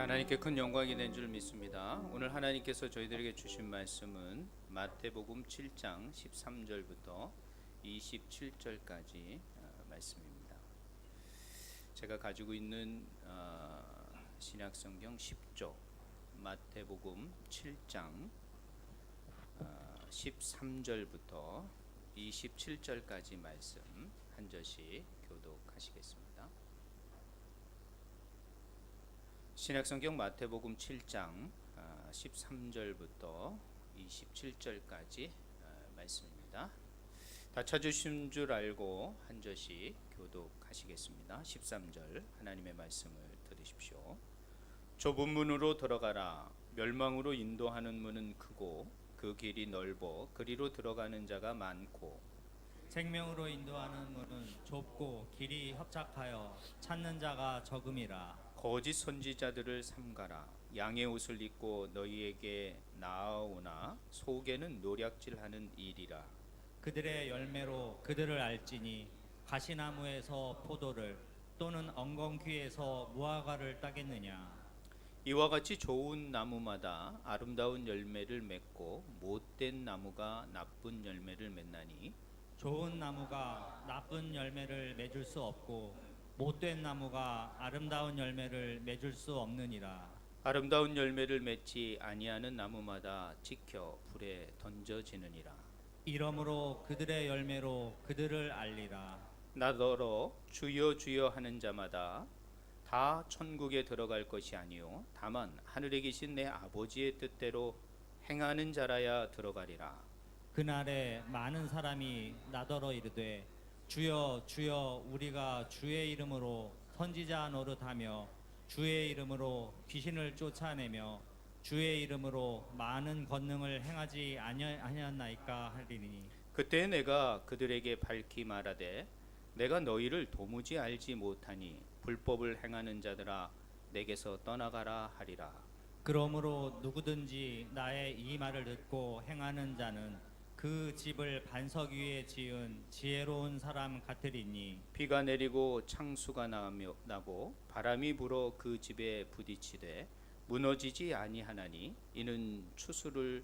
하나님께 큰 영광이 된 줄 믿습니다. 오늘 하나님께서 저희들에게 주신 말씀은 마태복음 7장 13절부터 27절까지 말씀입니다. 제가 가지고 있는 신약성경 10조 마태복음 7장 13절부터 27절까지 말씀 한 절씩 교독하시겠습니다. 신약성경 마태복음 7장 13절부터 27절까지 말씀입니다. 다 찾으신 줄 알고 한 절씩 교독하시겠습니다. 13절 하나님의 말씀을 들으십시오. 좁은 문으로 들어가라. 멸망으로 인도하는 문은 크고 그 길이 넓어 그리로 들어가는 자가 많고 생명으로 인도하는 문은 좁고 길이 협착하여 찾는 자가 적음이라. 거짓 선지자들을 삼가라. 양의 옷을 입고 너희에게 나아오나 속에는 노략질하는 일이라. 그들의 열매로 그들을 알지니 가시나무에서 포도를 또는 엉겅퀴에서 무화과를 따겠느냐. 이와 같이 좋은 나무마다 아름다운 열매를 맺고 못된 나무가 나쁜 열매를 맺나니 좋은 나무가 나쁜 열매를 맺을 수 없고 못된 나무가 아름다운 열매를 맺을 수 없느니라. 아름다운 열매를 맺지 아니하는 나무마다 지켜 불에 던져지느니라. 이러므로 그들의 열매로 그들을 알리라. 나더러 주여 주여 하는 자마다 다 천국에 들어갈 것이 아니요 다만 하늘에 계신 내 아버지의 뜻대로 행하는 자라야 들어가리라. 그날에 많은 사람이 나더러 이르되 주여 주여 우리가 주의 이름으로 선지자 노릇하며 주의 이름으로 귀신을 쫓아내며 주의 이름으로 많은 권능을 행하지 아니하였나이까 하리니. 그때 내가 그들에게 밝히 말하되 내가 너희를 도무지 알지 못하니 불법을 행하는 자들아 내게서 떠나가라 하리라. 그러므로 누구든지 나의 이 말을 듣고 행하는 자는 그 집을 반석 위에 지은 지혜로운 사람 같으리니. 비가 내리고 창수가 나고 바람이 불어 그 집에 부딪히되 무너지지 아니하나니 이는 주추를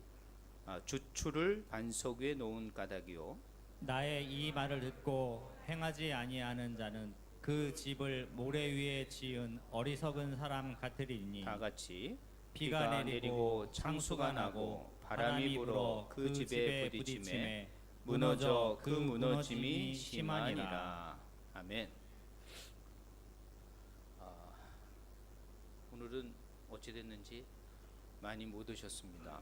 반석 위에 놓은 까닭이요 나의 이 말을 듣고 행하지 아니하는 자는 그 집을 모래 위에 지은 어리석은 사람 같으리니. 다 같이 비가 내리고 창수가 나고 바람이 불어 그 집에 부딪힘에 무너져 그 무너짐이 심하니라. 아멘. 오늘은 어찌 됐는지 많이 못 오셨습니다.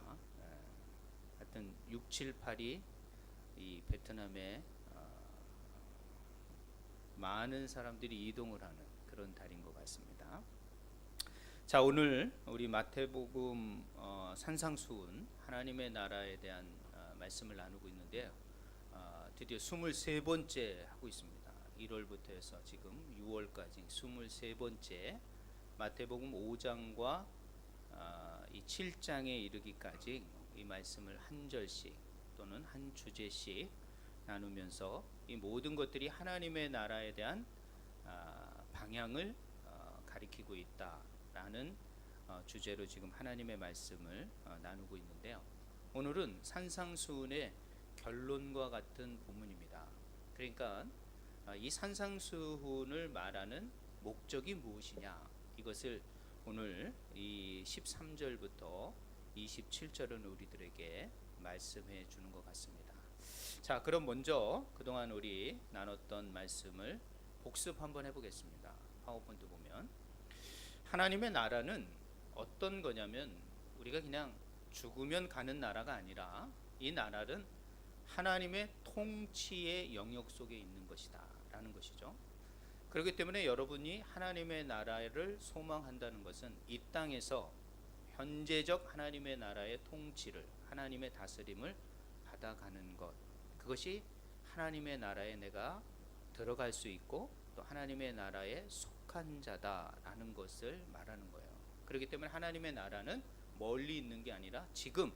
하여튼 6, 7, 8이 이 베트남에 많은 사람들이 이동을 하는 그런 달인 것 같습니다. 자, 오늘 우리 마태복음 산상수훈 하나님의 나라에 대한 말씀을 나누고 있는데요. 드디어 23번째 하고 있습니다. 1월부터 해서 지금 6월까지 23번째 마태복음 5장과 이 7장에 이르기까지 이 말씀을 한 절씩 또는 한 주제씩 나누면서 이 모든 것들이 하나님의 나라에 대한 방향을 가리키고 있다라는 주제로 지금 하나님의 말씀을 나누고 있는데요. 오늘은 산상수훈의 결론과 같은 본문입니다. 그러니까 이 산상수훈을 말하는 목적이 무엇이냐, 이것을 오늘 이 13절부터 27절은 우리들에게 말씀해 주는 것 같습니다. 자, 그럼 먼저 그동안 우리 나눴던 말씀을 복습 한번 해보겠습니다. 파워포인트 보면 하나님의 나라는 어떤 거냐면 우리가 그냥 죽으면 가는 나라가 아니라 이 나라는 하나님의 통치의 영역 속에 있는 것이다 라는 것이죠. 그렇기 때문에 여러분이 하나님의 나라를 소망한다는 것은 이 땅에서 현재적 하나님의 나라의 통치를, 하나님의 다스림을 받아가는 것, 그것이 하나님의 나라에 내가 들어갈 수 있고 또 하나님의 나라에 속한 자다라는 것을 말하는 거예요. 그렇기 때문에 하나님의 나라는 멀리 있는 게 아니라 지금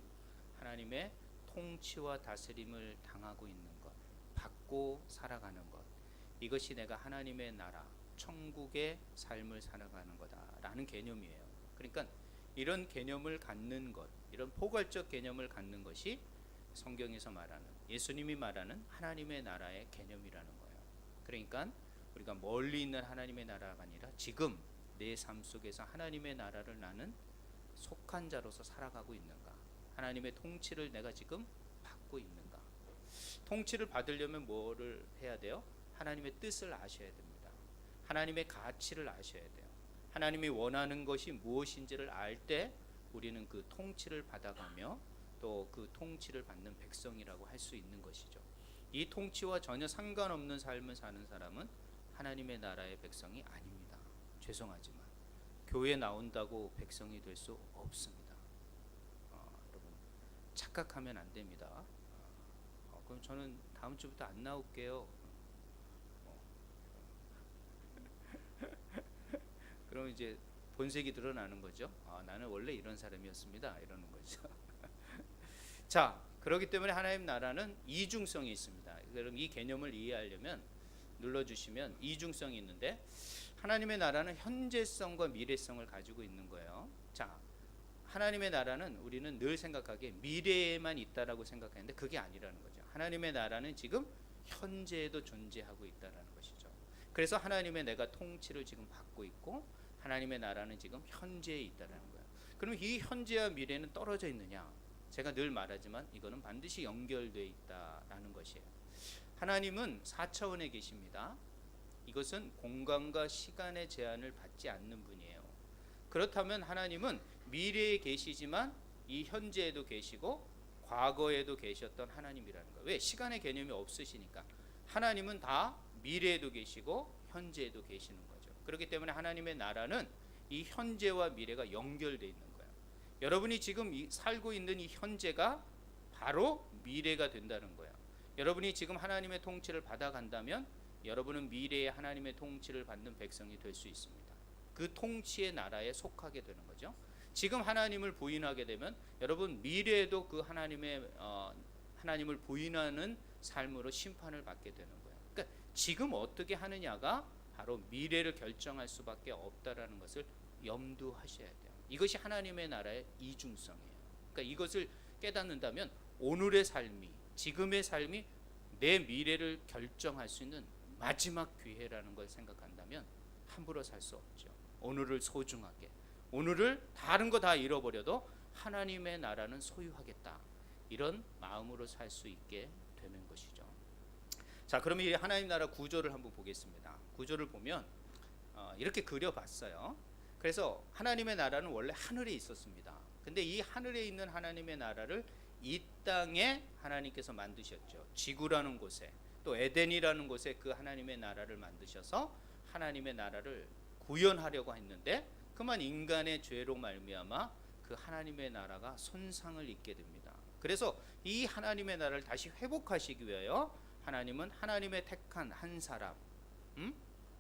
하나님의 통치와 다스림을 당하고 있는 것, 받고 살아가는 것, 이것이 내가 하나님의 나라, 천국의 삶을 살아가는 거다라는 개념이에요. 그러니까 이런 개념을 갖는 것, 이런 포괄적 개념을 갖는 것이 성경에서 말하는, 예수님이 말하는 하나님의 나라의 개념이라는 거예요. 그러니까 우리가 멀리 있는 하나님의 나라가 아니라 지금 내 삶 속에서 하나님의 나라를 나는 속한 자로서 살아가고 있는가? 하나님의 통치를 내가 지금 받고 있는가? 통치를 받으려면 뭐를 해야 돼요? 하나님의 뜻을 아셔야 됩니다. 하나님의 가치를 아셔야 돼요. 하나님이 원하는 것이 무엇인지를 알 때 우리는 그 통치를 받아가며 또 그 통치를 받는 백성이라고 할 수 있는 것이죠. 이 통치와 전혀 상관없는 삶을 사는 사람은 하나님의 나라의 백성이 아닙니다. 죄송하지만 교회 나온다고 백성이 될 수 없습니다. 여러분 착각하면 안 됩니다. 그럼 저는 다음 주부터 안 나올게요. 그럼 이제 본색이 드러나는 거죠. 나는 원래 이런 사람이었습니다. 이러는 거죠. 자, 그렇기 때문에 하나님 나라는 이중성이 있습니다. 그럼 이 개념을 이해하려면 눌러주시면 이중성이 있는데, 하나님의 나라는 현재성과 미래성을 가지고 있는 거예요. 자, 하나님의 나라는 우리는 늘 생각하기에 미래에만 있다라고 생각하는데 그게 아니라는 거죠. 하나님의 나라는 지금 현재에도 존재하고 있다라는 것이죠. 그래서 하나님의 내가 통치를 지금 받고 있고 하나님의 나라는 지금 현재에 있다라는 거예요. 그럼 이 현재와 미래는 떨어져 있느냐? 제가 늘 말하지만 이거는 반드시 연결되어 있다라는 것이에요. 하나님은 4차원에 계십니다. 이것은 공간과 시간의 제한을 받지 않는 분이에요. 그렇다면 하나님은 미래에 계시지만 이 현재에도 계시고 과거에도 계셨던 하나님이라는 거예요. 왜? 시간의 개념이 없으시니까. 하나님은 다 미래에도 계시고 현재에도 계시는 거죠. 그렇기 때문에 하나님의 나라는 이 현재와 미래가 연결되어 있는 거예요. 여러분이 지금 살고 있는 이 현재가 바로 미래가 된다는 거예요. 여러분이 지금 하나님의 통치를 받아간다면 여러분은 미래에 하나님의 통치를 받는 백성이 될 수 있습니다. 그 통치의 나라에 속하게 되는 거죠. 지금 하나님을 부인하게 되면 여러분 미래에도 그 하나님을 부인하는 삶으로 심판을 받게 되는 거예요. 그러니까 지금 어떻게 하느냐가 바로 미래를 결정할 수밖에 없다라는 것을 염두하셔야 돼요. 이것이 하나님의 나라의 이중성이에요. 그러니까 이것을 깨닫는다면 오늘의 삶이, 지금의 삶이 내 미래를 결정할 수 있는 마지막 기회라는 걸 생각한다면 함부로 살 수 없죠. 오늘을 소중하게, 오늘을 다른 거 다 잃어버려도 하나님의 나라는 소유하겠다, 이런 마음으로 살 수 있게 되는 것이죠. 자, 그럼 이 하나님 나라 구조를 한번 보겠습니다. 구조를 보면 이렇게 그려봤어요. 그래서 하나님의 나라는 원래 하늘에 있었습니다. 근데 이 하늘에 있는 하나님의 나라를 이 땅에 하나님께서 만드셨죠. 지구라는 곳에, 또 에덴이라는 곳에 그 하나님의 나라를 만드셔서 하나님의 나라를 구현하려고 했는데 그만 인간의 죄로 말미암아 그 하나님의 나라가 손상을 입게 됩니다. 그래서 이 하나님의 나라를 다시 회복하시기 위하여 하나님은 하나님의 택한 한 사람,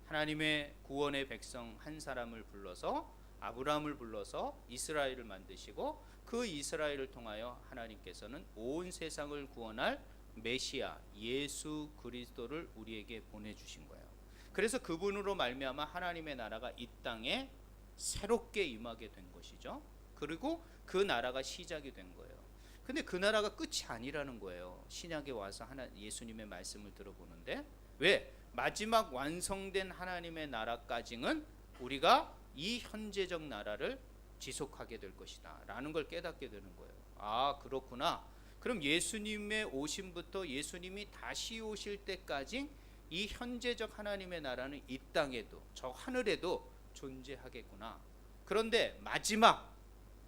하나님의 구원의 백성 한 사람을 불러서, 아브라함을 불러서 이스라엘을 만드시고, 그 이스라엘을 통하여 하나님께서는 온 세상을 구원할 메시아 예수 그리스도를 우리에게 보내주신 거예요. 그래서 그분으로 말미암아 하나님의 나라가 이 땅에 새롭게 임하게 된 것이죠. 그리고 그 나라가 시작이 된 거예요. 근데 그 나라가 끝이 아니라는 거예요. 신약에 와서 예수님의 말씀을 들어보는데, 왜? 마지막 완성된 하나님의 나라까지는 우리가 이 현재적 나라를 지속하게 될 것이다 라는 걸 깨닫게 되는 거예요. 아, 그렇구나. 그럼 예수님의 오심부터 예수님이 다시 오실 때까지 이 현재적 하나님의 나라는 이 땅에도, 저 하늘에도 존재하겠구나. 그런데 마지막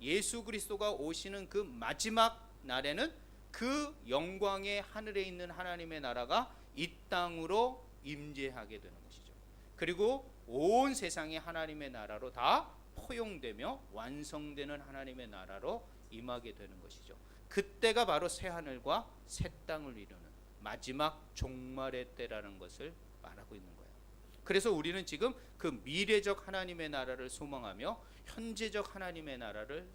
예수 그리스도가 오시는 그 마지막 날에는 그 영광의 하늘에 있는 하나님의 나라가 이 땅으로 임재하게 되는 것이죠. 그리고 온 세상이 하나님의 나라로 다 포용되며 완성되는 하나님의 나라로 임하게 되는 것이죠. 그때가 바로 새 하늘과 새 땅을 이루는 마지막 종말의 때라는 것을 말하고 있는 거예요. 그래서 우리는 지금 그 미래적 하나님의 나라를 소망하며 현재적 하나님의 나라를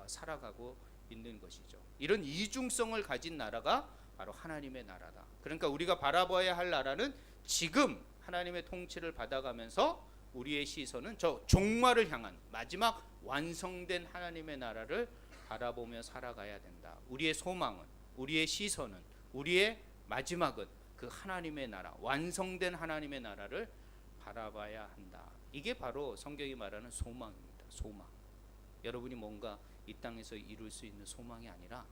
살아가고 있는 것이죠. 이런 이중성을 가진 나라가 바로 하나님의 나라다. 그러니까 우리가 바라봐야 할 나라는 지금 하나님의 통치를 받아가면서 우리의 시선은 저 종말을 향한 마지막 완성된 하나님의 나라를 바라보며 살아가야 된다. 우리의 소망은, 우리의 시선은, 우리의 마지막은 그 하나님의 나라, 완성된 하나님의 나라를 바라봐야 한다. 이게 바로 성경이 말하는 소망입니다. 소망. 여러분이 뭔가 이 땅에서 이룰 수 있는 소망이 아니라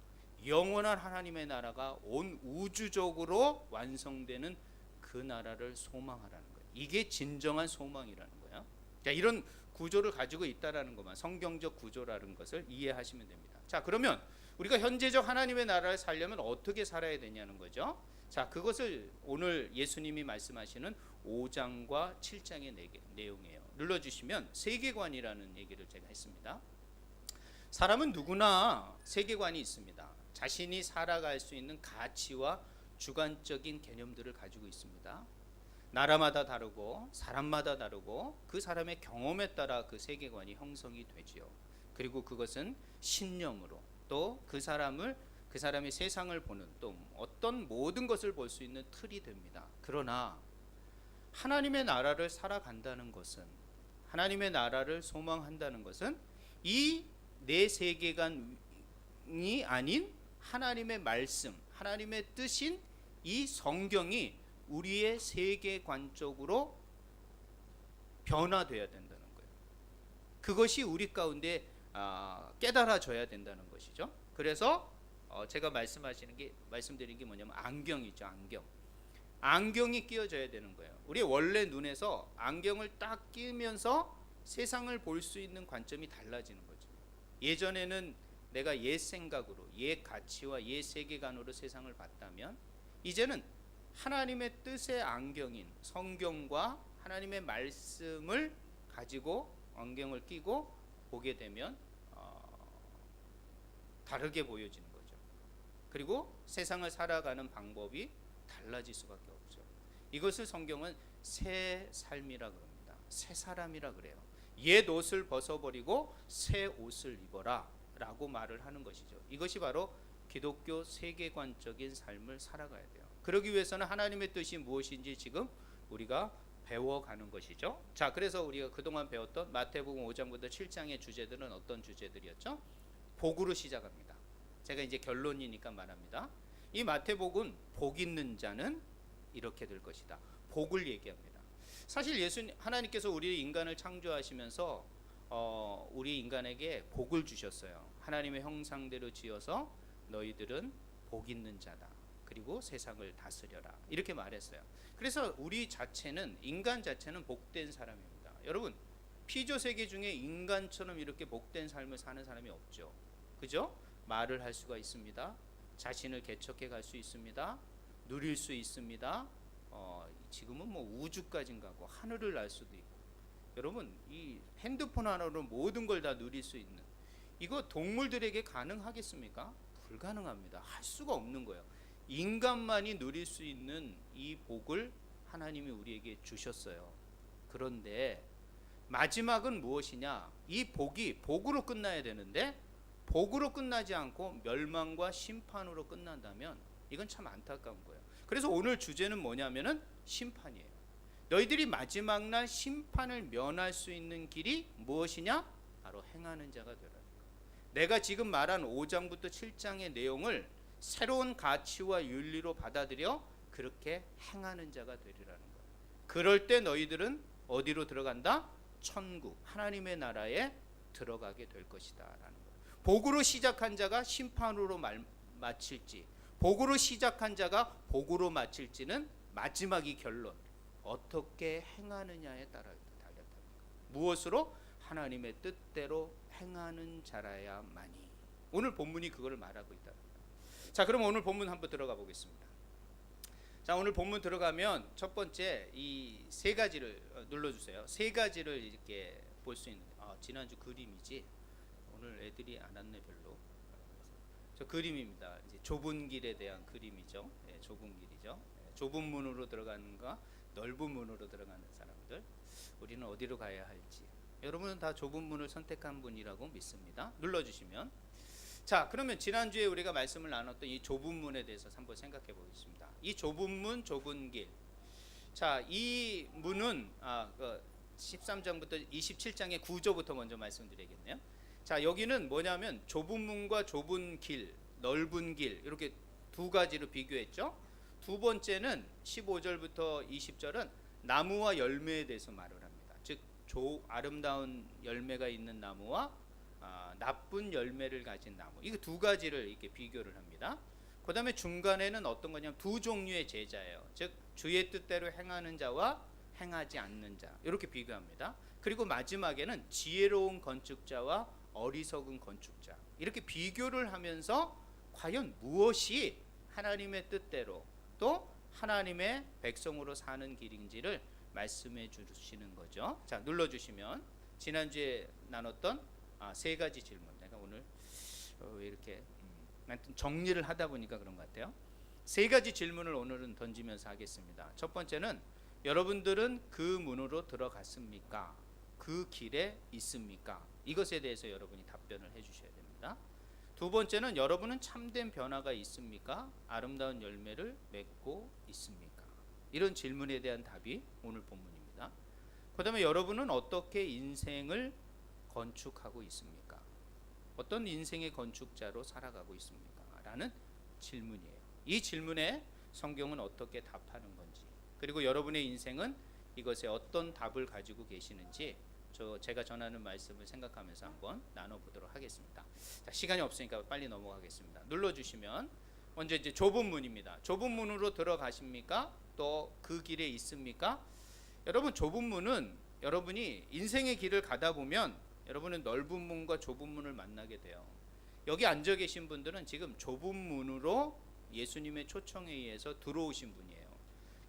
영원한 하나님의 나라가 온 우주적으로 완성되는 그 나라를 소망하라는 거예요. 이게 진정한 소망이라는 거예요. 자, 이런 구조를 가지고 있다라는 것만, 성경적 구조라는 것을 이해하시면 됩니다. 자, 그러면 우리가 현재적 하나님의 나라를 살려면 어떻게 살아야 되냐는 거죠. 자, 그것을 오늘 예수님이 말씀하시는 5장과 7장의 내용이에요. 눌러주시면 세계관이라는 얘기를 제가 했습니다. 사람은 누구나 세계관이 있습니다. 자신이 살아갈 수 있는 가치와 주관적인 개념들을 가지고 있습니다. 나라마다 다르고 사람마다 다르고 그 사람의 경험에 따라 그 세계관이 형성이 되지요. 그리고 그것은 신념으로 또 그 사람이 세상을 보는 또 어떤 모든 것을 볼 수 있는 틀이 됩니다. 그러나 하나님의 나라를 살아간다는 것은, 하나님의 나라를 소망한다는 것은 이 내 세계관이 아닌 하나님의 말씀, 하나님의 뜻인 이 성경이 우리의 세계관적으로 변화되어야 된다는 거예요. 그것이 우리 가운데 깨달아져야 된다는 것이죠. 그래서 제가 말씀드린 게 뭐냐면 안경이죠. 안경이 끼워져야 되는 거예요. 우리 원래 눈에서 안경을 딱 끼우면서 세상을 볼 수 있는 관점이 달라지는 거죠. 예전에는 내가 옛 생각으로, 옛 가치와 옛 세계관으로 세상을 봤다면 이제는 하나님의 뜻의 안경인 성경과 하나님의 말씀을 가지고 안경을 끼고 보게 되면 다르게 보여지는 거죠. 그리고 세상을 살아가는 방법이 달라질 수밖에 없죠. 이것을 성경은 새 삶이라 그럽니다. 새 사람이라 그래요. 옛 옷을 벗어버리고 새 옷을 입어라 라고 말을 하는 것이죠. 이것이 바로 기독교 세계관적인 삶을 살아가야 돼요. 그러기 위해서는 하나님의 뜻이 무엇인지 지금 우리가 배워가는 것이죠. 자, 그래서 우리가 그동안 배웠던 마태복음 5장부터 7장의 주제들은 어떤 주제들이었죠? 복으로 시작합니다. 제가 이제 결론이니까 말합니다. 이 마태복음 복 있는 자는 이렇게 될 것이다. 복을 얘기합니다. 사실 하나님께서 우리 인간을 창조하시면서 우리 인간에게 복을 주셨어요. 하나님의 형상대로 지어서 너희들은 복 있는 자다. 그리고 세상을 다스려라. 이렇게 말했어요. 그래서 우리 자체는, 인간 자체는 복된 사람입니다. 여러분, 피조 세계 중에 인간처럼 이렇게 복된 삶을 사는 사람이 없죠. 그죠? 말을 할 수가 있습니다. 자신을 개척해 갈 수 있습니다. 누릴 수 있습니다. 지금은 뭐 우주까지 가고 하늘을 날 수도 있고. 여러분, 이 핸드폰 하나로 모든 걸 다 누릴 수 있는, 이거 동물들에게 가능하겠습니까? 불가능합니다. 할 수가 없는 거예요. 인간만이 누릴 수 있는 이 복을 하나님이 우리에게 주셨어요. 그런데 마지막은 무엇이냐? 이 복이 복으로 끝나야 되는데 복으로 끝나지 않고 멸망과 심판으로 끝난다면 이건 참 안타까운 거예요. 그래서 오늘 주제는 뭐냐면은 심판이에요. 너희들이 마지막 날 심판을 면할 수 있는 길이 무엇이냐? 바로 행하는 자가 되라. 내가 지금 말한 5장부터 7장의 내용을 새로운 가치와 윤리로 받아들여 그렇게 행하는 자가 되리라는 거예요. 그럴 때 너희들은 어디로 들어간다? 천국, 하나님의 나라에 들어가게 될 것이다 라는 거예요. 복으로 시작한 자가 심판으로 마칠지, 복으로 시작한 자가 복으로 마칠지는 마지막이 결론, 어떻게 행하느냐에 따라 달렸다. 무엇으로? 하나님의 뜻대로 행하는 자라야만이. 오늘 본문이 그걸 말하고 있다. 자, 그럼 오늘 본문 한번 들어가 보겠습니다. 자, 오늘 본문 들어가면 첫 번째 이 세 가지를 눌러주세요. 세 가지를 이렇게 볼 수 있는. 지난주 그림이지. 오늘 애들이 안 왔네 별로. 저 그림입니다. 이제 좁은 길에 대한 그림이죠. 네, 좁은 길이죠. 네, 좁은 문으로 들어가는가, 넓은 문으로 들어가는 사람들. 우리는 어디로 가야 할지. 여러분은 다 좁은 문을 선택한 분이라고 믿습니다. 눌러주시면. 자, 그러면 지난주에 우리가 말씀을 나눴던 이 좁은 문에 대해서 한번 생각해 보겠습니다. 이 좁은 문, 좁은 길. 자, 이 문은 13장부터 27장의 구조부터 먼저 말씀드리겠네요. 자, 여기는 뭐냐면 좁은 문과 좁은 길, 넓은 길 이렇게 두 가지로 비교했죠. 두 번째는 15절부터 20절은 나무와 열매에 대해서 말을 합니다. 즉 아름다운 열매가 있는 나무와 나쁜 열매를 가진 나무, 이거 두 가지를 이렇게 비교를 합니다. 그 다음에 중간에는 어떤 거냐면 두 종류의 제자예요. 즉 주의 뜻대로 행하는 자와 행하지 않는 자, 이렇게 비교합니다. 그리고 마지막에는 지혜로운 건축자와 어리석은 건축자, 이렇게 비교를 하면서 과연 무엇이 하나님의 뜻대로 또 하나님의 백성으로 사는 길인지를 말씀해 주시는 거죠. 자, 눌러주시면 지난주에 나눴던 세 가지 질문, 내가 오늘 왜 이렇게 정리를 하다 보니까 그런 것 같아요. 세 가지 질문을 오늘은 던지면서 하겠습니다. 첫 번째는 여러분들은 그 문으로 들어갔습니까? 그 길에 있습니까? 이것에 대해서 여러분이 답변을 해주셔야 됩니다. 두 번째는 여러분은 참된 변화가 있습니까? 아름다운 열매를 맺고 있습니까? 이런 질문에 대한 답이 오늘 본문입니다. 그 다음에 여러분은 어떻게 인생을 건축하고 있습니까? 어떤 인생의 건축자로 살아가고 있습니까? 라는 질문이에요. 이 질문에 성경은 어떻게 답하는 건지, 그리고 여러분의 인생은 이것에 어떤 답을 가지고 계시는지 제가 전하는 말씀을 생각하면서 한번 나눠보도록 하겠습니다. 자, 시간이 없으니까 빨리 넘어가겠습니다. 눌러주시면 먼저 이제 좁은 문입니다. 좁은 문으로 들어가십니까? 또 그 길에 있습니까? 여러분, 좁은 문은 여러분이 인생의 길을 가다 보면 여러분은 넓은 문과 좁은 문을 만나게 돼요. 여기 앉아 계신 분들은 지금 좁은 문으로 예수님의 초청에 의해서 들어오신 분이에요.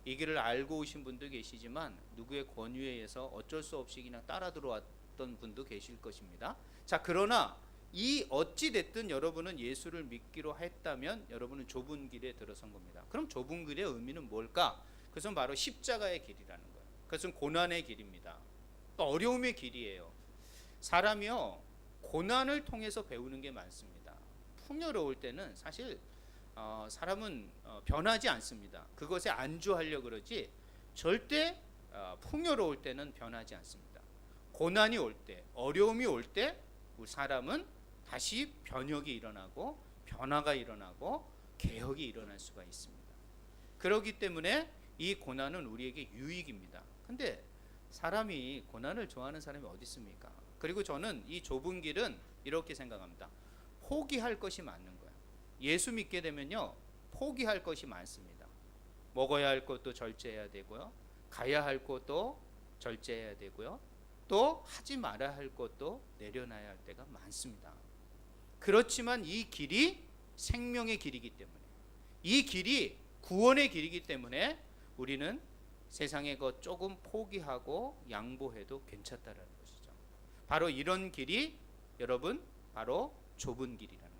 이 길을 알고 오신 분도 계시지만 누구의 권유에 의해서 어쩔 수 없이 그냥 따라 들어왔던 분도 계실 것입니다. 자, 그러나 이 어찌 됐든 여러분은 예수를 믿기로 했다면 여러분은 좁은 길에 들어선 겁니다. 그럼 좁은 길의 의미는 뭘까? 그것은 바로 십자가의 길이라는 거예요. 그것은 고난의 길입니다. 또 어려움의 길이에요. 사람이요, 고난을 통해서 배우는 게 많습니다. 풍요로울 때는 사실 사람은 변하지 않습니다. 그것에 안주하려 그러지 절대 풍요로울 때는 변하지 않습니다. 고난이 올 때, 어려움이 올 때 사람은 다시 변혁이 일어나고 변화가 일어나고 개혁이 일어날 수가 있습니다. 그렇기 때문에 이 고난은 우리에게 유익입니다. 근데 사람이 고난을 좋아하는 사람이 어디 있습니까? 그리고 저는 이 좁은 길은 이렇게 생각합니다. 포기할 것이 많은 거예요. 예수 믿게 되면요, 포기할 것이 많습니다. 먹어야 할 것도 절제해야 되고요, 가야 할 것도 절제해야 되고요, 또 하지 말아야 할 것도 내려놔야 할 때가 많습니다. 그렇지만 이 길이 생명의 길이기 때문에, 이 길이 구원의 길이기 때문에 우리는 세상의 것 조금 포기하고 양보해도 괜찮다라는 것이죠. 바로 이런 길이 여러분 바로 좁은 길이라는 거예요.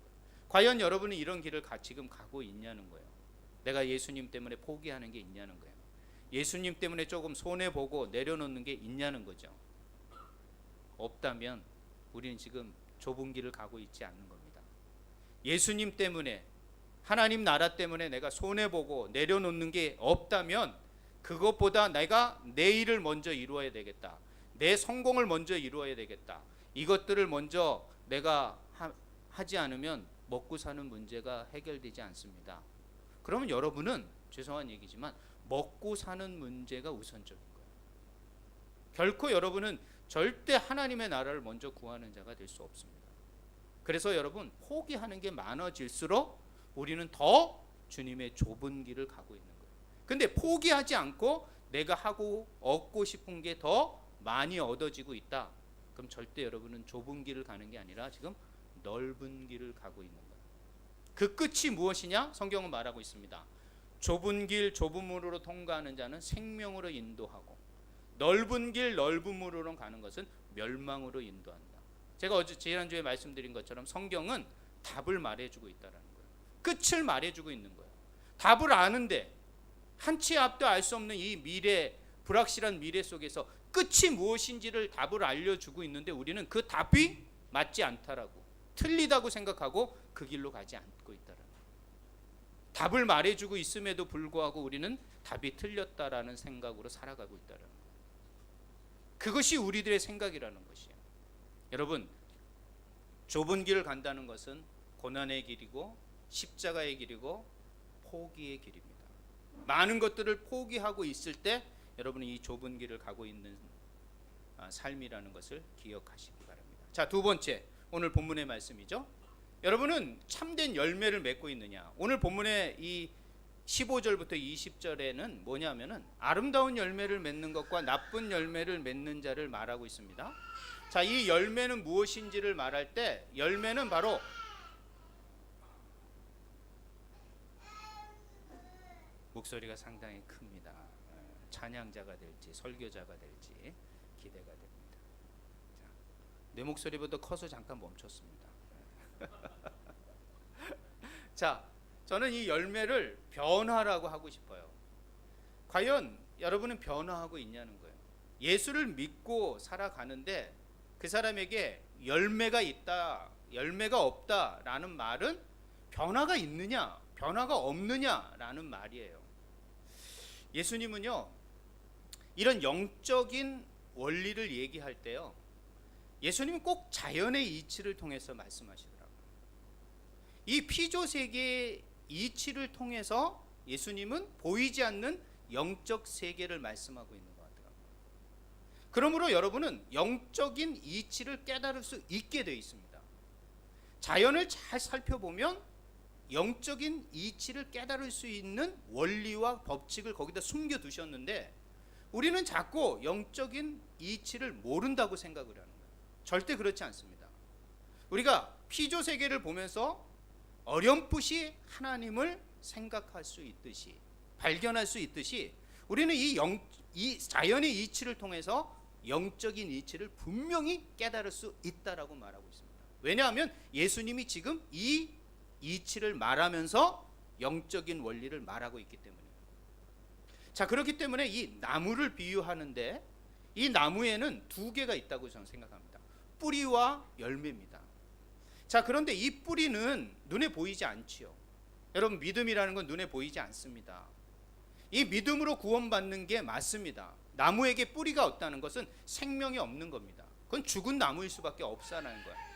과연 여러분은 이런 길을 지금 가고 있냐는 거예요. 내가 예수님 때문에 포기하는 게 있냐는 거예요. 예수님 때문에 조금 손해보고 내려놓는 게 있냐는 거죠. 없다면 우리는 지금 좁은 길을 가고 있지 않는 겁니다. 예수님 때문에, 하나님 나라 때문에 내가 손해보고 내려놓는 게 없다면 그것보다 내가 내 일을 먼저 이루어야 되겠다, 내 성공을 먼저 이루어야 되겠다, 이것들을 먼저 내가 하지 않으면 먹고 사는 문제가 해결되지 않습니다. 그러면 여러분은 죄송한 얘기지만 먹고 사는 문제가 우선적인 거예요. 결코 여러분은 절대 하나님의 나라를 먼저 구하는 자가 될 수 없습니다. 그래서 여러분, 포기하는 게 많아질수록 우리는 더 주님의 좁은 길을 가고 있는 거예요. 근데 포기하지 않고 내가 하고 얻고 싶은 게 더 많이 얻어지고 있다, 그럼 절대 여러분은 좁은 길을 가는 게 아니라 지금 넓은 길을 가고 있는 거예요. 그 끝이 무엇이냐? 성경은 말하고 있습니다. 좁은 길 좁은 문으로 통과하는 자는 생명으로 인도하고 넓은 길 넓은 문으로 가는 것은 멸망으로 인도한다. 제가 지난주에 말씀드린 것처럼 성경은 답을 말해주고 있다는 거예요. 끝을 말해주고 있는 거예요. 답을 아는데 한치 앞도 알 수 없는 이 미래, 불확실한 미래 속에서 끝이 무엇인지를 답을 알려주고 있는데 우리는 그 답이 맞지 않다라고, 틀리다고 생각하고 그 길로 가지 않고 있다라는 거예요. 답을 말해주고 있음에도 불구하고 우리는 답이 틀렸다라는 생각으로 살아가고 있다라는 거예요. 그것이 우리들의 생각이라는 것이에요. 여러분, 좁은 길을 간다는 것은 고난의 길이고 십자가의 길이고 포기의 길입니다. 많은 것들을 포기하고 있을 때 여러분은 이 좁은 길을 가고 있는 삶이라는 것을 기억하시기 바랍니다. 자, 두 번째, 오늘 본문의 말씀이죠. 여러분은 참된 열매를 맺고 있느냐? 오늘 본문의 이 15절부터 20절에는 뭐냐면은 아름다운 열매를 맺는 것과 나쁜 열매를 맺는 자를 말하고 있습니다. 자, 이 열매는 무엇인지를 말할 때 열매는 바로 목소리가 상당히 큽니다. 찬양자가 될지 설교자가 될지 기대가 됩니다. 자, 내 목소리보다 커서 잠깐 멈췄습니다. 자, 저는 이 열매를 변화라고 하고 싶어요. 과연 여러분은 변화하고 있냐는 거예요. 예수를 믿고 살아가는데 그 사람에게 열매가 있다, 열매가 없다라는 말은 변화가 있느냐, 변화가 없느냐라는 말이에요. 예수님은요, 이런 영적인 원리를 얘기할 때요, 예수님은 꼭 자연의 이치를 통해서 말씀하시더라고요. 이 피조세계의 이치를 통해서 예수님은 보이지 않는 영적 세계를 말씀하고 있는 것 같더라고요. 그러므로 여러분은 영적인 이치를 깨달을 수 있게 되어 있습니다. 자연을 잘 살펴보면 영적인 이치를 깨달을 수 있는 원리와 법칙을 거기다 숨겨 두셨는데 우리는 자꾸 영적인 이치를 모른다고 생각을 하는 거예요. 절대 그렇지 않습니다. 우리가 피조 세계를 보면서 어렴풋이 하나님을 생각할 수 있듯이, 발견할 수 있듯이 우리는 이 자연의 이치를 통해서 영적인 이치를 분명히 깨달을 수 있다라고 말하고 있습니다. 왜냐하면 예수님이 지금 이 이치를 말하면서 영적인 원리를 말하고 있기 때문이에요. 자, 그렇기 때문에 이 나무를 비유하는데 이 나무에는 두 개가 있다고 저는 생각합니다. 뿌리와 열매입니다. 자, 그런데 이 뿌리는 눈에 보이지 않지요. 여러분, 믿음이라는 건 눈에 보이지 않습니다. 이 믿음으로 구원받는 게 맞습니다. 나무에게 뿌리가 없다는 것은 생명이 없는 겁니다. 그건 죽은 나무일 수밖에 없다는 거예요.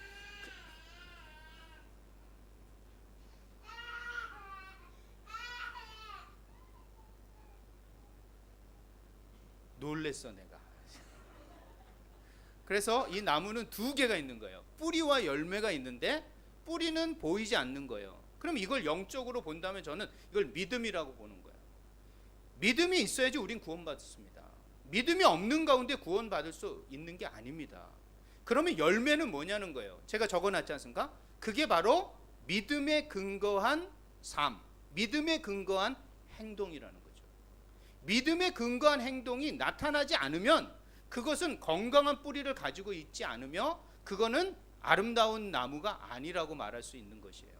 놀랬어 내가. 그래서 이 나무는 두 개가 있는 거예요. 뿌리와 열매가 있는데 뿌리는 보이지 않는 거예요. 그럼 이걸 영적으로 본다면 저는 이걸 믿음이라고 보는 거예요. 믿음이 있어야지 우린 구원받습니다. 믿음이 없는 가운데 구원받을 수 있는 게 아닙니다. 그러면 열매는 뭐냐는 거예요. 제가 적어놨지 않습니까? 그게 바로 믿음에 근거한 삶, 믿음에 근거한 행동이라는 거죠. 믿음에 근거한 행동이 나타나지 않으면 그것은 건강한 뿌리를 가지고 있지 않으며 그거는 아름다운 나무가 아니라고 말할 수 있는 것이에요.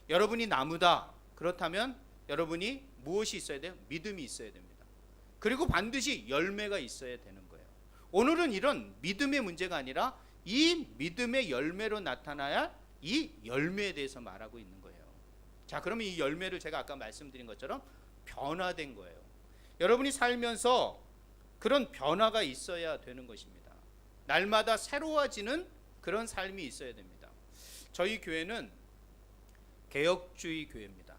여러분이 나무다. 그렇다면 여러분이 무엇이 있어야 돼요? 믿음이 있어야 됩니다. 그리고 반드시 열매가 있어야 되는 거예요. 오늘은 이런 믿음의 문제가 아니라 이 믿음의 열매로 나타나야 이 열매에 대해서 말하고 있는 거예요. 자, 그러면 이 열매를 제가 아까 말씀드린 것처럼 변화된 거예요. 여러분이 살면서 그런 변화가 있어야 되는 것입니다. 날마다 새로워지는 그런 삶이 있어야 됩니다. 저희 교회는 개혁주의 교회입니다.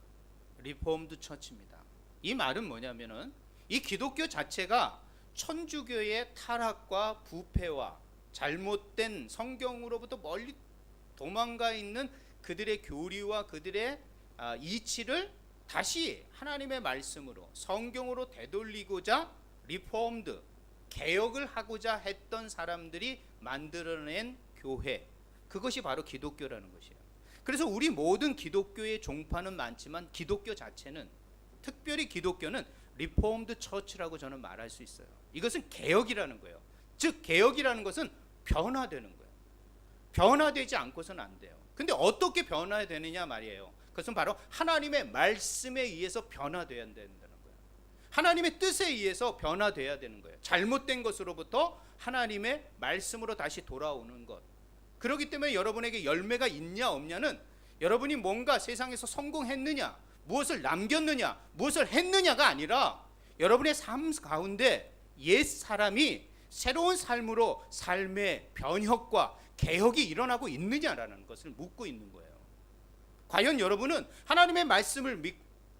리포엄드 처치입니다. 이 말은 뭐냐면은 이 기독교 자체가 천주교의 타락과 부패와 잘못된 성경으로부터 멀리 도망가 있는 그들의 교리와 그들의 이치를 다시 하나님의 말씀으로 성경으로 되돌리고자 리포엄드 개혁을 하고자 했던 사람들이 만들어낸 교회, 그것이 바로 기독교라는 것이에요. 그래서 우리 모든 기독교의 종파는 많지만 기독교 자체는, 특별히 기독교는 리포엄드 처치라고 저는 말할 수 있어요. 이것은 개혁이라는 거예요. 즉 개혁이라는 것은 변화되는 거예요. 변화되지 않고서는 안 돼요. 근데 어떻게 변화되느냐 말이에요. 그것은 바로 하나님의 말씀에 의해서 변화되어야 된다는 거예요. 하나님의 뜻에 의해서 변화되어야 되는 거예요. 잘못된 것으로부터 하나님의 말씀으로 다시 돌아오는 것. 그렇기 때문에 여러분에게 열매가 있냐 없냐는 여러분이 뭔가 세상에서 성공했느냐, 무엇을 남겼느냐, 무엇을 했느냐가 아니라 여러분의 삶 가운데 옛 사람이 새로운 삶으로 삶의 변혁과 개혁이 일어나고 있느냐라는 것을 묻고 있는 거예요. 과연 여러분은 하나님의 말씀을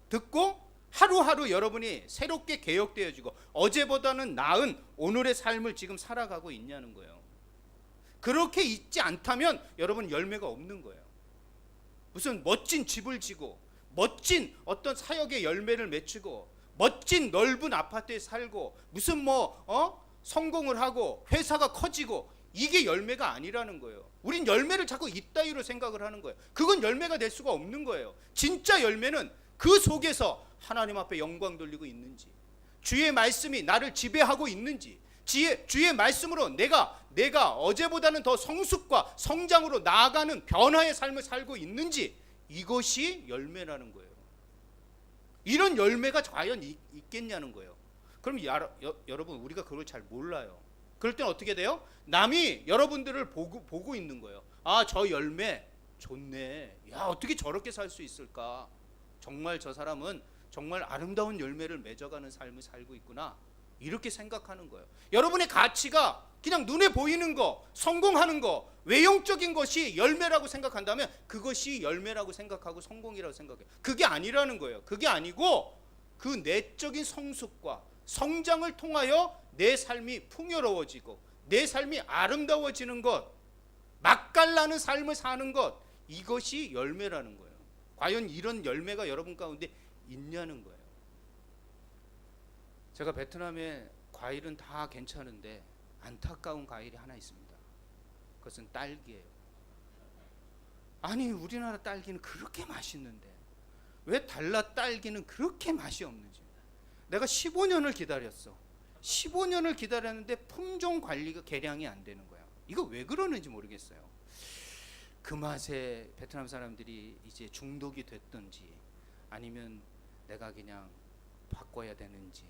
듣고 하루하루 여러분이 새롭게 개혁되어지고 어제보다는 나은 오늘의 삶을 지금 살아가고 있냐는 거예요. 그렇게 있지 않다면 여러분 열매가 없는 거예요. 무슨 멋진 집을 지고 멋진 어떤 사역의 열매를 맺히고 멋진 넓은 아파트에 살고 무슨 성공을 하고 회사가 커지고 이게 열매가 아니라는 거예요. 우린 열매를 자꾸 이따위로 생각을 하는 거예요. 그건 열매가 될 수가 없는 거예요. 진짜 열매는 그 속에서 하나님 앞에 영광 돌리고 있는지, 주의 말씀이 나를 지배하고 있는지, 주의 말씀으로 내가 어제보다는 더 성숙과 성장으로 나아가는 변화의 삶을 살고 있는지, 이것이 열매라는 거예요. 이런 열매가 과연 있겠냐는 거예요. 그럼 여러분 우리가 그걸 잘 몰라요. 그럴 때는 어떻게 돼요? 남이 여러분들을 보고 있는 거예요. 아, 저 열매 좋네. 야, 어떻게 저렇게 살 수 있을까? 정말 저 사람은 정말 아름다운 열매를 맺어가는 삶을 살고 있구나. 이렇게 생각하는 거예요. 여러분의 가치가 그냥 눈에 보이는 거, 성공하는 거, 외형적인 것이 열매라고 생각한다면 그것이 열매라고 생각하고 성공이라고 생각해요. 그게 아니라는 거예요. 그게 아니고 그 내적인 성숙과 성장을 통하여 내 삶이 풍요로워지고 내 삶이 아름다워지는 것, 맛깔나는 삶을 사는 것, 이것이 열매라는 거예요. 과연 이런 열매가 여러분 가운데 있냐는 거예요. 제가 베트남의 과일은 다 괜찮은데 안타까운 과일이 하나 있습니다. 그것은 딸기예요. 아니, 우리나라 딸기는 그렇게 맛있는데 왜 달라 딸기는 그렇게 맛이 없는지. 내가 15년을 기다렸어. 15년을 기다렸는데 품종 관리가 개량이 안 되는 거야. 이거 왜 그러는지 모르겠어요. 그 맛에 베트남 사람들이 이제 중독이 됐든지 아니면 내가 그냥 바꿔야 되는지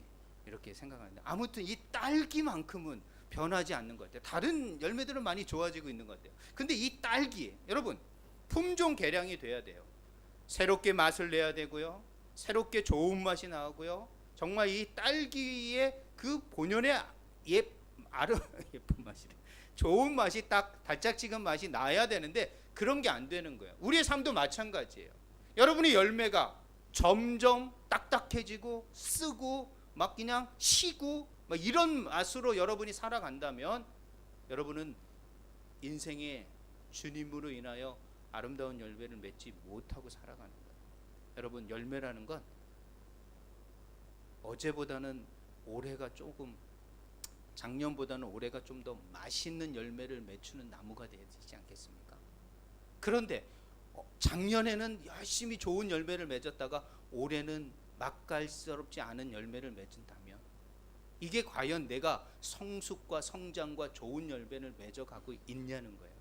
이렇게 생각하는데, 아무튼 이 딸기만큼은 변하지 않는 것 같아요. 다른 열매들은 많이 좋아지고 있는 것 같아요. 근데 이 딸기, 여러분 품종 개량이 돼야 돼요. 새롭게 맛을 내야 되고요, 새롭게 좋은 맛이 나오고요, 정말 이 딸기의 그 본연의 예쁜 맛이래, 좋은 맛이 딱 달짝지근 맛이 나야 되는데 그런 게 안 되는 거예요. 우리의 삶도 마찬가지예요. 여러분의 열매가 점점 딱딱해지고 쓰고 막 그냥 시고 막 이런 맛으로 여러분이 살아간다면 여러분은 인생에 주님으로 인하여 아름다운 열매를 맺지 못하고 살아가는 거예요. 여러분, 열매라는 건 어제보다는 올해가 조금, 작년보다는 올해가 좀 더 맛있는 열매를 맺추는 나무가 되지 않겠습니까? 그런데 작년에는 열심히 좋은 열매를 맺었다가 올해는 맛깔스럽지 않은 열매를 맺은다면 이게 과연 내가 성숙과 성장과 좋은 열매를 맺어가고 있냐는 거예요.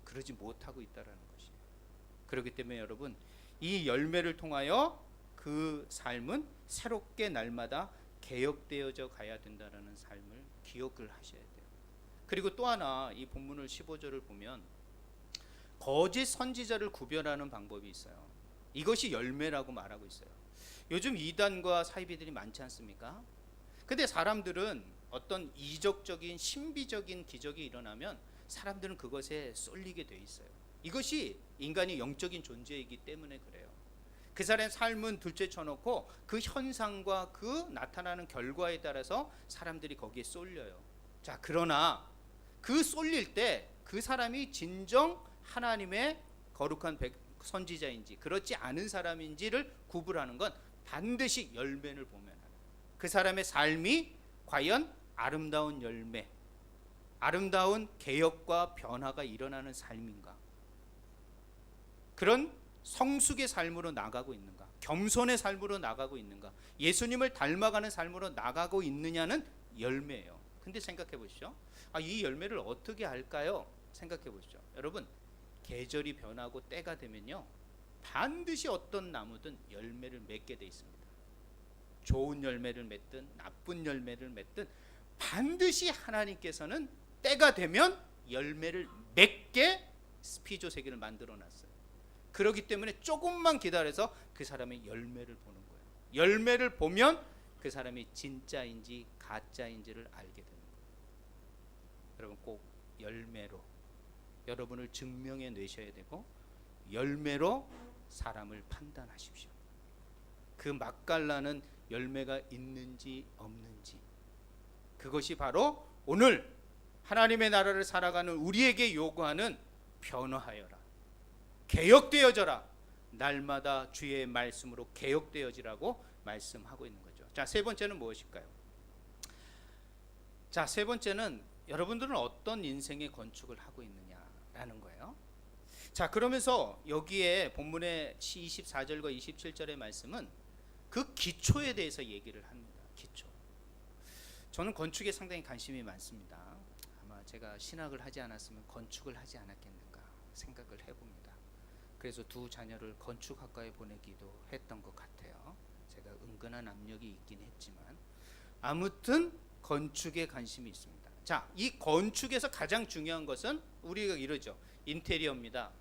그러지 못하고 있다는 것이에요. 그렇기 때문에 여러분, 이 열매를 통하여 그 삶은 새롭게 날마다 개혁되어져 가야 된다는 삶을 기억을 하셔야 돼요. 그리고 또 하나, 이 본문을 15절을 보면 거짓 선지자를 구별하는 방법이 있어요. 이것이 열매라고 말하고 있어요. 요즘 이단과 사이비들이 많지 않습니까? 근데 사람들은 어떤 이적적인 신비적인 기적이 일어나면 사람들은 그것에 쏠리게 돼 있어요. 이것이 인간이 영적인 존재이기 때문에 그래요. 그 사람의 삶은 둘째 쳐놓고 그 현상과 그 나타나는 결과에 따라서 사람들이 거기에 쏠려요. 자, 그러나 그 쏠릴 때 그 사람이 진정 하나님의 거룩한 선지자인지 그렇지 않은 사람인지를 구분하는 건 반드시 열매를 보면 알아요. 그 사람의 삶이 과연 아름다운 열매, 아름다운 개혁과 변화가 일어나는 삶인가, 그런 성숙의 삶으로 나가고 있는가, 겸손의 삶으로 나가고 있는가, 예수님을 닮아가는 삶으로 나가고 있느냐는 열매예요. 근데 생각해 보시죠. 이 열매를 어떻게 할까요? 생각해 보시죠. 여러분, 계절이 변하고 때가 되면요, 반드시 어떤 나무든 열매를 맺게 돼 있습니다. 좋은 열매를 맺든 나쁜 열매를 맺든 반드시 하나님께서는 때가 되면 열매를 맺게 피조 세계를 만들어 놨어요. 그렇기 때문에 조금만 기다려서 그 사람의 열매를 보는 거예요. 열매를 보면 그 사람이 진짜인지 가짜인지를 알게 되는 거예요. 여러분 꼭 열매로 여러분을 증명해 내셔야 되고, 열매로 사람을 판단하십시오. 그 맛깔나는 열매가 있는지 없는지, 그것이 바로 오늘 하나님의 나라를 살아가는 우리에게 요구하는 변화하여라, 개혁되어져라, 날마다 주의 말씀으로 개혁되어지라고 말씀하고 있는 거죠. 자, 세 번째는 무엇일까요? 자, 세 번째는 여러분들은 어떤 인생의 건축을 하고 있느냐라는 거예요. 자, 그러면서 여기에 본문의 24절과 27절의 말씀은 그 기초에 대해서 얘기를 합니다. 기초. 저는 건축에 상당히 관심이 많습니다. 아마 제가 신학을 하지 않았으면 건축을 하지 않았겠는가 생각을 해봅니다. 그래서 두 자녀를 건축학과에 보내기도 했던 것 같아요. 제가 은근한 압력이 있긴 했지만 아무튼 건축에 관심이 있습니다. 자, 이 건축에서 가장 중요한 것은 우리가 이러죠. 인테리어입니다.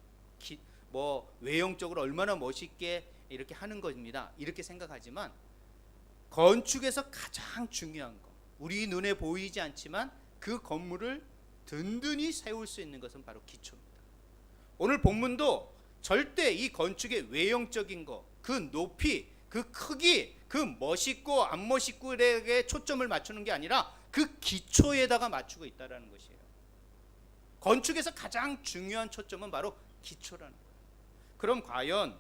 뭐 외형적으로 얼마나 멋있게 이렇게 하는 겁니다. 이렇게 생각하지만 건축에서 가장 중요한 거, 우리 눈에 보이지 않지만 그 건물을 든든히 세울 수 있는 것은 바로 기초입니다. 오늘 본문도 절대 이 건축의 외형적인 거, 그 높이, 그 크기, 그 멋있고 안 멋있고에 초점을 맞추는 게 아니라 그 기초에다가 맞추고 있다는 것이에요. 건축에서 가장 중요한 초점은 바로 기초라는 거예요. 그럼 과연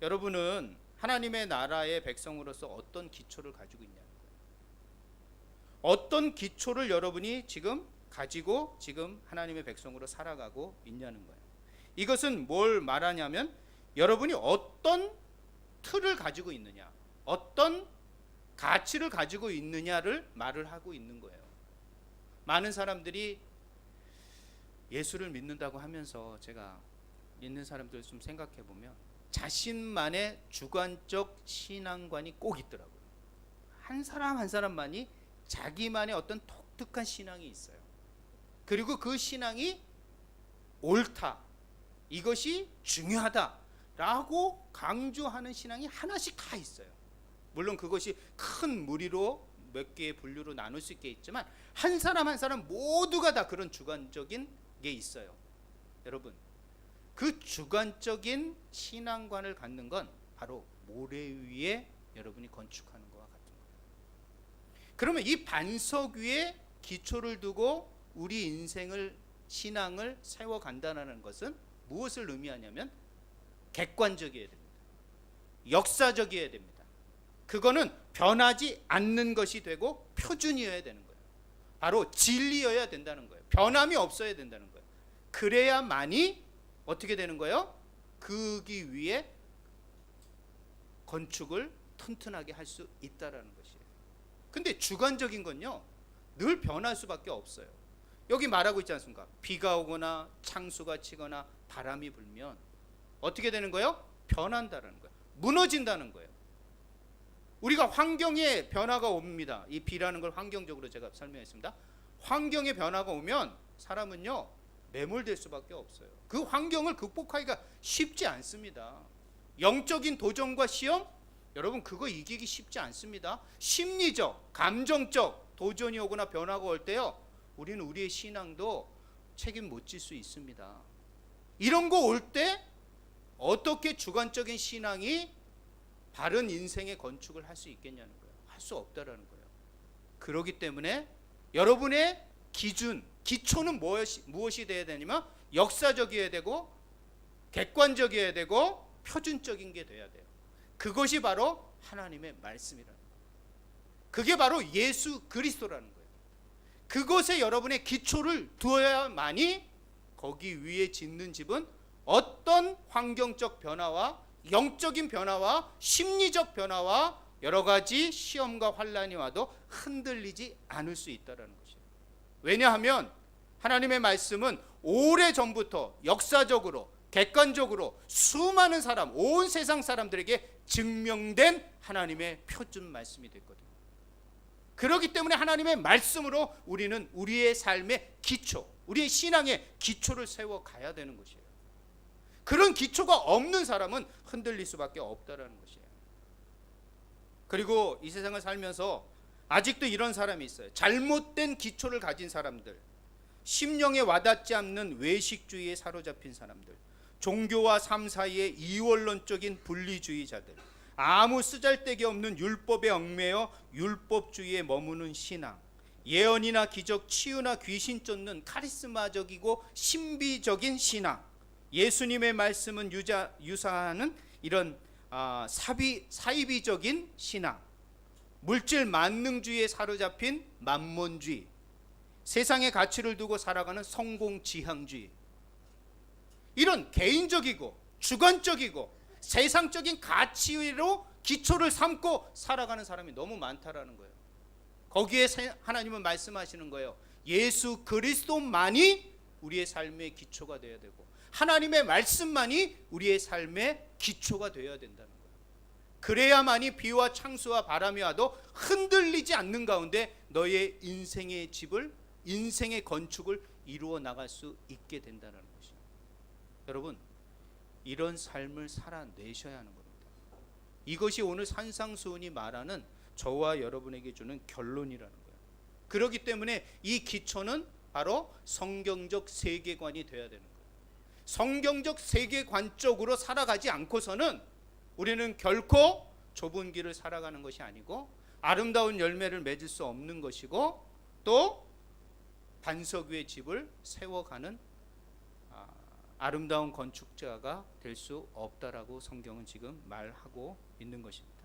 여러분은 하나님의 나라의 백성으로서 어떤 기초를 가지고 있냐는 거예요. 어떤 기초를 여러분이 지금 가지고 지금 하나님의 백성으로 살아가고 있냐는 거예요. 이것은 뭘 말하냐면 여러분이 어떤 틀을 가지고 있느냐, 어떤 가치를 가지고 있느냐를 말을 하고 있는 거예요. 많은 사람들이 예수를 믿는다고 하면서 제가 믿는 사람들 좀 생각해 보면 자신만의 주관적 신앙관이 꼭 있더라고요. 한 사람 한 사람만이 자기만의 어떤 독특한 신앙이 있어요. 그리고 그 신앙이 옳다, 이것이 중요하다라고 강조하는 신앙이 하나씩 다 있어요. 물론 그것이 큰 무리로 몇 개의 분류로 나눌 수 있겠지만 한 사람 한 사람 모두가 다 그런 주관적인 게 있어요. 여러분, 그 주관적인 신앙관을 갖는 건 바로 모래 위에 여러분이 건축하는 것과 같은 거예요. 그러면 이 반석 위에 기초를 두고 우리 인생을, 신앙을 세워간다는 것은 무엇을 의미하냐면 객관적이어야 됩니다. 역사적이어야 됩니다. 그거는 변하지 않는 것이 되고 표준이어야 되는 거예요. 바로 진리여야 된다는 거예요. 변함이 없어야 된다는 거예요. 그래야만이 어떻게 되는 거예요? 거기 위에 건축을 튼튼하게 할 수 있다라는 것이에요. 근데 주관적인 건요, 늘 변할 수밖에 없어요. 여기 말하고 있지 않습니까? 비가 오거나 창수가 치거나 바람이 불면 어떻게 되는 거예요? 변한다는 거예요. 무너진다는 거예요. 우리가 환경에 변화가 옵니다. 이 비라는 걸 환경적으로 제가 설명했습니다. 환경에 변화가 오면 사람은요 매몰될 수밖에 없어요. 그 환경을 극복하기가 쉽지 않습니다. 영적인 도전과 시험, 여러분 그거 이기기 쉽지 않습니다. 심리적, 감정적 도전이 오거나 변화가 올 때요, 우리는 우리의 신앙도 책임 못 질 수 있습니다. 이런 거 올 때 어떻게 주관적인 신앙이 바른 인생의 건축을 할 수 있겠냐는 거예요. 할 수 없다라는 거예요. 그렇기 때문에 여러분의 기준, 기초는 무엇이 되어야 되냐면 역사적이어야 되고 객관적이어야 되고 표준적인 게 돼야 돼요. 그것이 바로 하나님의 말씀이라는 거예요. 그게 바로 예수 그리스도라는 거예요. 그것에 여러분의 기초를 두어야만이 거기 위에 짓는 집은 어떤 환경적 변화와 영적인 변화와 심리적 변화와 여러 가지 시험과 환란이 와도 흔들리지 않을 수 있다는 것이에요. 왜냐하면 하나님의 말씀은 오래전부터 역사적으로 객관적으로 수많은 사람, 온 세상 사람들에게 증명된 하나님의 표준 말씀이 됐거든요. 그렇기 때문에 하나님의 말씀으로 우리는 우리의 삶의 기초, 우리의 신앙의 기초를 세워가야 되는 것이에요. 그런 기초가 없는 사람은 흔들릴 수밖에 없다는 것이에요. 그리고 이 세상을 살면서 아직도 이런 사람이 있어요. 잘못된 기초를 가진 사람들, 심령에 와닿지 않는 외식주의에 사로잡힌 사람들, 종교와 삶 사이의 이원론적인 분리주의자들, 아무 쓰잘데기 없는 율법에 얽매여 율법주의에 머무는 신앙, 예언이나 기적, 치유나 귀신 쫓는 카리스마적이고 신비적인 신앙, 예수님의 말씀은 유사하는 이런 사이비적인 신앙, 물질 만능주의에 사로잡힌 만몬주의, 세상의 가치를 두고 살아가는 성공지향주의, 이런 개인적이고 주관적이고 세상적인 가치로 기초를 삼고 살아가는 사람이 너무 많다라는 거예요. 거기에 하나님은 말씀하시는 거예요. 예수 그리스도만이 우리의 삶의 기초가 되어야 되고 하나님의 말씀만이 우리의 삶의 기초가 되어야 된다는 거예요. 그래야만이 비와 창수와 바람이 와도 흔들리지 않는 가운데 너의 인생의 집을, 인생의 건축을 이루어 나갈 수 있게 된다는 것이죠. 여러분, 이런 삶을 살아내셔야 하는 겁니다. 이것이 오늘 산상수훈이 말하는 저와 여러분에게 주는 결론이라는 거예요. 그렇기 때문에 이 기초는 바로 성경적 세계관이 되어야 되는 거예요. 성경적 세계관적으로 살아가지 않고서는 우리는 결코 좁은 길을 살아가는 것이 아니고 아름다운 열매를 맺을 수 없는 것이고 또 반석 위에 집을 세워가는 아름다운 건축자가 될 수 없다라고 성경은 지금 말하고 있는 것입니다.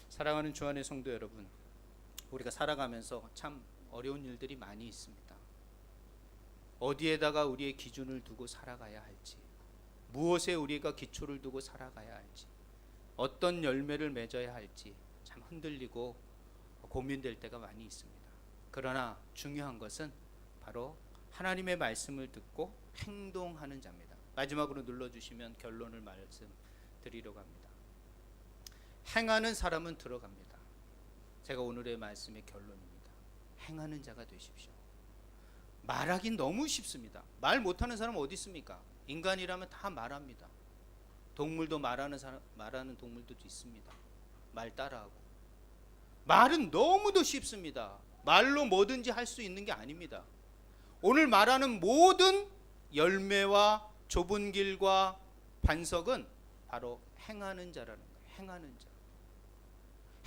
사랑하는 주안의 성도 여러분, 우리가 살아가면서 참 어려운 일들이 많이 있습니다. 어디에다가 우리의 기준을 두고 살아가야 할지, 무엇에 우리가 기초를 두고 살아가야 할지, 어떤 열매를 맺어야 할지 참 흔들리고 고민될 때가 많이 있습니다. 그러나 중요한 것은 바로 하나님의 말씀을 듣고 행동하는 자입니다. 마지막으로 눌러주시면 결론을 말씀드리려고 합니다. 행하는 사람은 들어갑니다. 제가 오늘의 말씀의 결론입니다. 행하는 자가 되십시오. 말하긴 너무 쉽습니다. 말 못하는 사람 어디 있습니까? 인간이라면 다 말합니다. 동물도 말하는 동물도 있습니다. 말 따라하고. 말은 너무도 쉽습니다. 말로 뭐든지 할 수 있는 게 아닙니다. 오늘 말하는 모든 열매와 좁은 길과 반석은 바로 행하는 자라는 거예요. 행하는 자.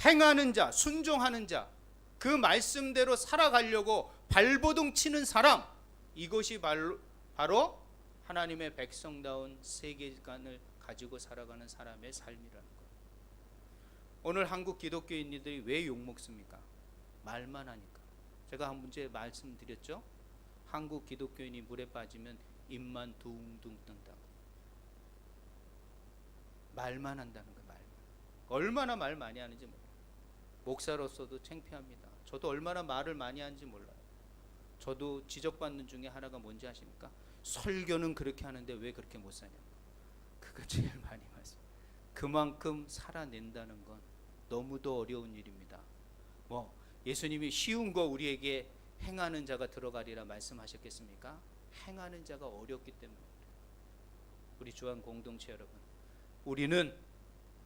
행하는 자, 순종하는 자, 그 말씀대로 살아가려고 발버둥 치는 사람, 이것이 바로 하나님의 백성다운 세계관을 가지고 살아가는 사람의 삶이라는 거예요. 오늘 한국 기독교인들이 왜 욕먹습니까? 말만 하니까. 제가 한 문제 말씀드렸죠? 한국 기독교인이 물에 빠지면 입만 둥둥 뜬다고. 말만 한다는 거예요. 말만. 얼마나 말 많이 하는지 몰라요. 목사로서도 창피합니다. 저도 얼마나 말을 많이 하는지 몰라요. 저도 지적받는 중에 하나가 뭔지 아십니까? 설교는 그렇게 하는데 왜 그렇게 못 사냐. 그거 제일 많이 말씀. 그만큼 살아낸다는 건 너무도 어려운 일입니다. 예수님이 쉬운 거 우리에게 행하는 자가 들어가리라 말씀하셨겠습니까? 행하는 자가 어렵기 때문에. 우리 주한 공동체 여러분, 우리는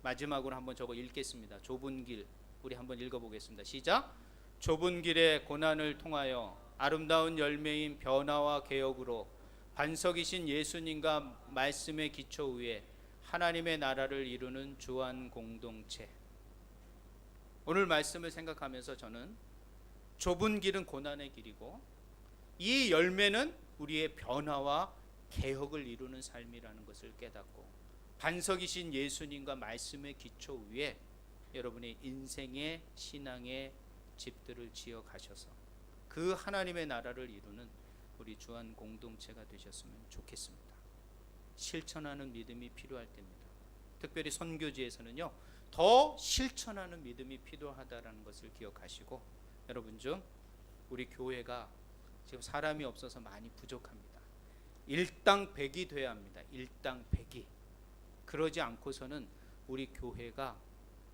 마지막으로 한번 저거 읽겠습니다. 좁은 길, 우리 한번 읽어보겠습니다. 시작. 좁은 길의 고난을 통하여 아름다운 열매인 변화와 개혁으로 반석이신 예수님과 말씀의 기초 위에 하나님의 나라를 이루는 주한 공동체. 오늘 말씀을 생각하면서 저는 좁은 길은 고난의 길이고 이 열매는 우리의 변화와 개혁을 이루는 삶이라는 것을 깨닫고 반석이신 예수님과 말씀의 기초 위에 여러분의 인생의 신앙의 집들을 지어 가셔서 그 하나님의 나라를 이루는 우리 주한 공동체가 되셨으면 좋겠습니다. 실천하는 믿음이 필요할 때입니다. 특별히 선교지에서는요, 더 실천하는 믿음이 필요하다는 것을 기억하시고 여러분 중 우리 교회가 지금 사람이 없어서 많이 부족합니다. 일당백이 돼야 합니다. 일당백이. 그러지 않고서는 우리 교회가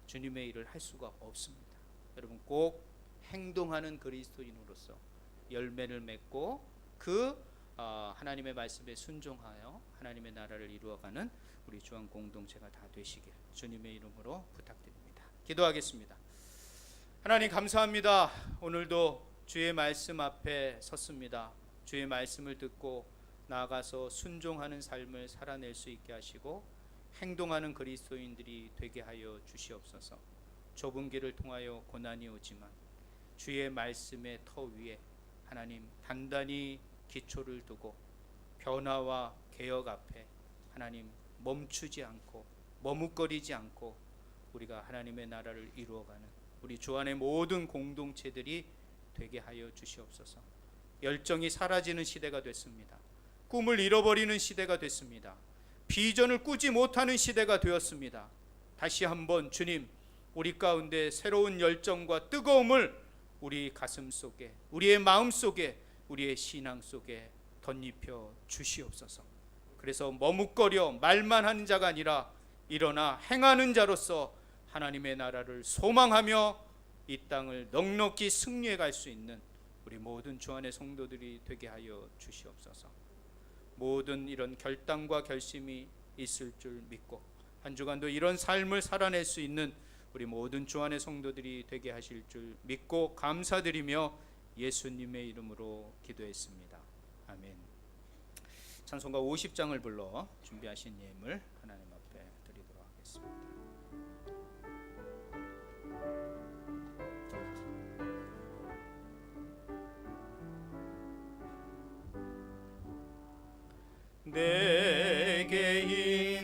주님의 일을 할 수가 없습니다. 여러분 꼭 행동하는 그리스도인으로서 열매를 맺고 그 하나님의 말씀에 순종하여 하나님의 나라를 이루어가는 우리 주한 공동체가 다 되시길 주님의 이름으로 부탁드립니다. 기도하겠습니다. 하나님 감사합니다. 오늘도 주의 말씀 앞에 섰습니다. 주의 말씀을 듣고 나아가서 순종하는 삶을 살아낼 수 있게 하시고 행동하는 그리스도인들이 되게 하여 주시옵소서. 좁은 길을 통하여 고난이 오지만 주의 말씀의 터 위에 하나님 단단히 기초를 두고 변화와 개혁 앞에 하나님 멈추지 않고 머뭇거리지 않고 우리가 하나님의 나라를 이루어가는 우리 주 안의 모든 공동체들이 되게 하여 주시옵소서. 열정이 사라지는 시대가 됐습니다. 꿈을 잃어버리는 시대가 됐습니다. 비전을 꾸지 못하는 시대가 되었습니다. 다시 한번 주님, 우리 가운데 새로운 열정과 뜨거움을 우리 가슴 속에, 우리의 마음 속에, 우리의 신앙 속에 덧입혀 주시옵소서. 그래서 머뭇거려 말만 하는 자가 아니라 일어나 행하는 자로서 하나님의 나라를 소망하며 이 땅을 넉넉히 승리해 갈 수 있는 우리 모든 주 안의 성도들이 되게 하여 주시옵소서. 모든 이런 결단과 결심이 있을 줄 믿고 한 주간도 이런 삶을 살아낼 수 있는 우리 모든 주 안의 성도들이 되게 하실 줄 믿고 감사드리며 예수님의 이름으로 기도했습니다. 아멘. 찬송가 50장을 불러 준비하신 예물 하나님 앞에 드리도록 하겠습니다. 내